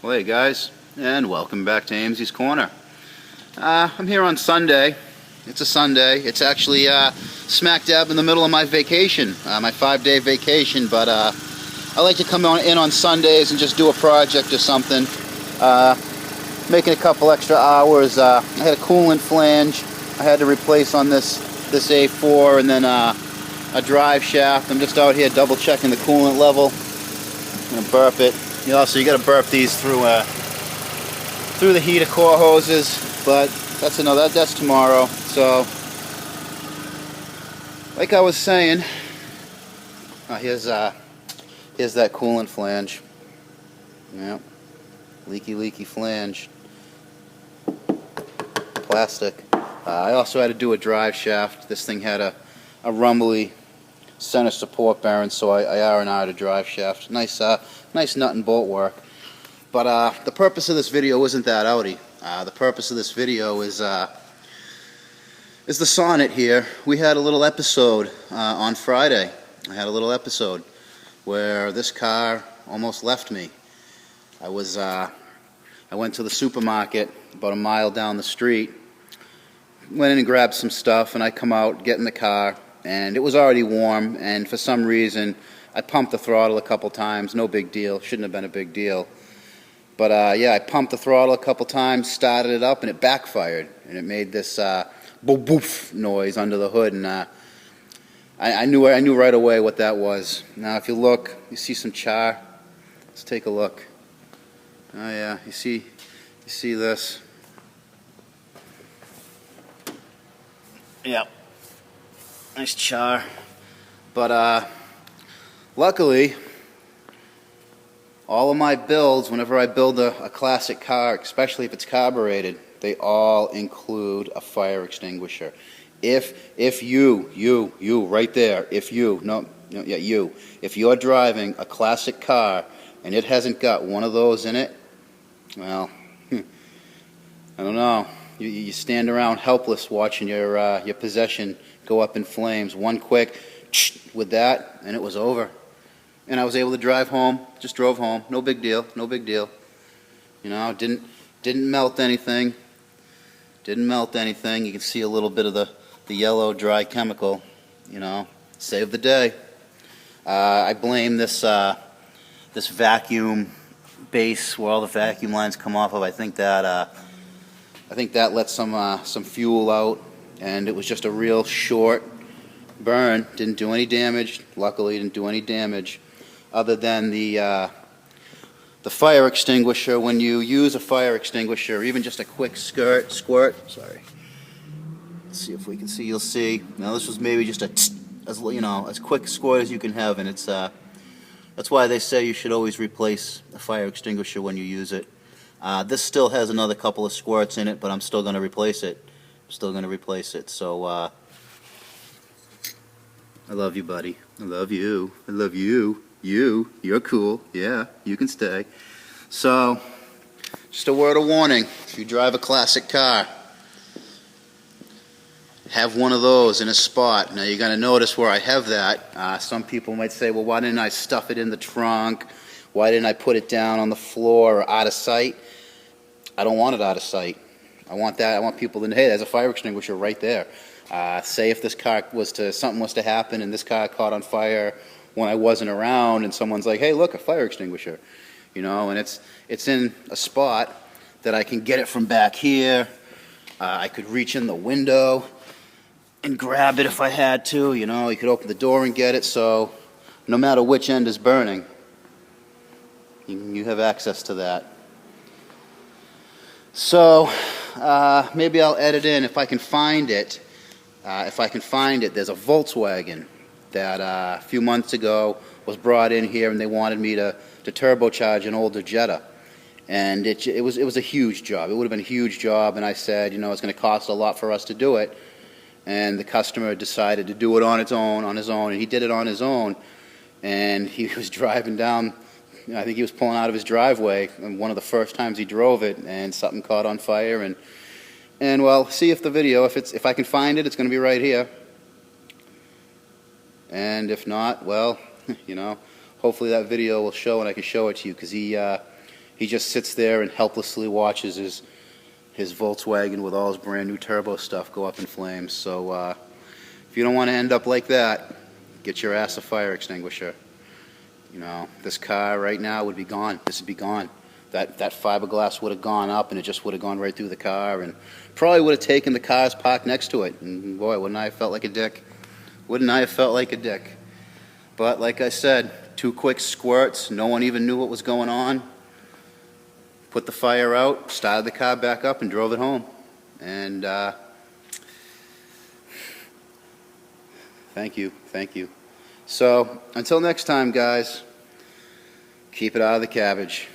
Well, hey guys, and welcome back to AMZ's Corner. I'm here on Sunday. It's a Sunday. It's actually smack dab in the middle of my vacation, my 5-day vacation, but I like to come in on Sundays and just do a project or something. Making a couple extra hours. I had a coolant flange I had to replace on this A4, and then a drive shaft. I'm just out here double checking the coolant level. I'm gonna burp it. You got to burp these through the heater core hoses, but that's tomorrow. So, like I was saying, here's that coolant flange. Yep, leaky flange, plastic. I also had to do a drive shaft. This thing had a rumbly center support bearing, so I R&R'd a drive shaft. Nice nut and bolt work. But the purpose of this video isn't that Audi. The purpose of this video is the Sonnet here. We had a little episode on Friday. I had a little episode where this car almost left me. I went to the supermarket about a mile down the street, went in and grabbed some stuff, and I come out, get in the car, and it was already warm, and for some reason I pumped the throttle a couple times. No big deal, shouldn't have been a big deal. But yeah, I pumped the throttle a couple times, started it up, and it backfired, and it made this boof boof noise under the hood, and I knew right away what that was. Now if you look, you see some char. Let's take a look. Oh yeah, you see this? Yeah. Nice char. But luckily, all of my builds, whenever I build a classic car, especially if it's carbureted, they all include a fire extinguisher. If you right there, if you're driving a classic car and it hasn't got one of those in it, well, I don't know. You stand around helpless watching your possession go up in flames. One quick with that, and it was over. And I was able to drive home. Just drove home. No big deal. No big deal. You know, didn't melt anything. Didn't melt anything. You can see a little bit of the yellow dry chemical. You know, saved the day. I blame this vacuum base where all the vacuum lines come off of. I think that let some fuel out, and it was just a real short burn. Didn't do any damage. Luckily, didn't do any damage, other than the fire extinguisher. When you use a fire extinguisher, even just a quick squirt. Sorry. Let's see if we can see. You'll see. Now this was maybe just as quick squirt as you can have, and it's that's why they say you should always replace a fire extinguisher when you use it. This still has another couple of squirts in it, but I'm still going to replace it. So, I love you, buddy. I love you. I love you. You're cool. Yeah, you can stay. So, just a word of warning. If you drive a classic car, have one of those in a spot. Now, you're going to notice where I have that. Some people might say, well, why didn't I stuff it in the trunk? Why didn't I put it down on the floor or out of sight? I don't want it out of sight. I want people to know, hey, there's a fire extinguisher right there. Say if this car something was to happen and this car caught on fire when I wasn't around, and someone's like, hey, look, a fire extinguisher. You know, and it's in a spot that I can get it from back here. I could reach in the window and grab it if I had to. You know, you could open the door and get it, so no matter which end is burning, you have access to that. So maybe I'll edit in if I can find it. There's a Volkswagen that a few months ago was brought in here, and they wanted me to turbocharge an older Jetta. And it was a huge job. It would have been a huge job, and I said, you know, it's going to cost a lot for us to do it. And the customer decided to do it on his own, and he did it on his own. And he was driving down, I think he was pulling out of his driveway, and one of the first times he drove it, and something caught on fire. And well, see if the video, if I can find it, it's going to be right here. And if not, well, you know, hopefully that video will show and I can show it to you, because he he just sits there and helplessly watches his Volkswagen with all his brand new turbo stuff go up in flames. So if you don't want to end up like that, get your ass a fire extinguisher. You know, this car right now would be gone. This would be gone. That fiberglass would have gone up, and it just would have gone right through the car, and probably would have taken the cars parked next to it. And boy, wouldn't I have felt like a dick? Wouldn't I have felt like a dick? But like I said, 2 quick squirts. No one even knew what was going on. Put the fire out, started the car back up, and drove it home. And thank you, thank you. So until next time, guys, keep it out of the cabbage.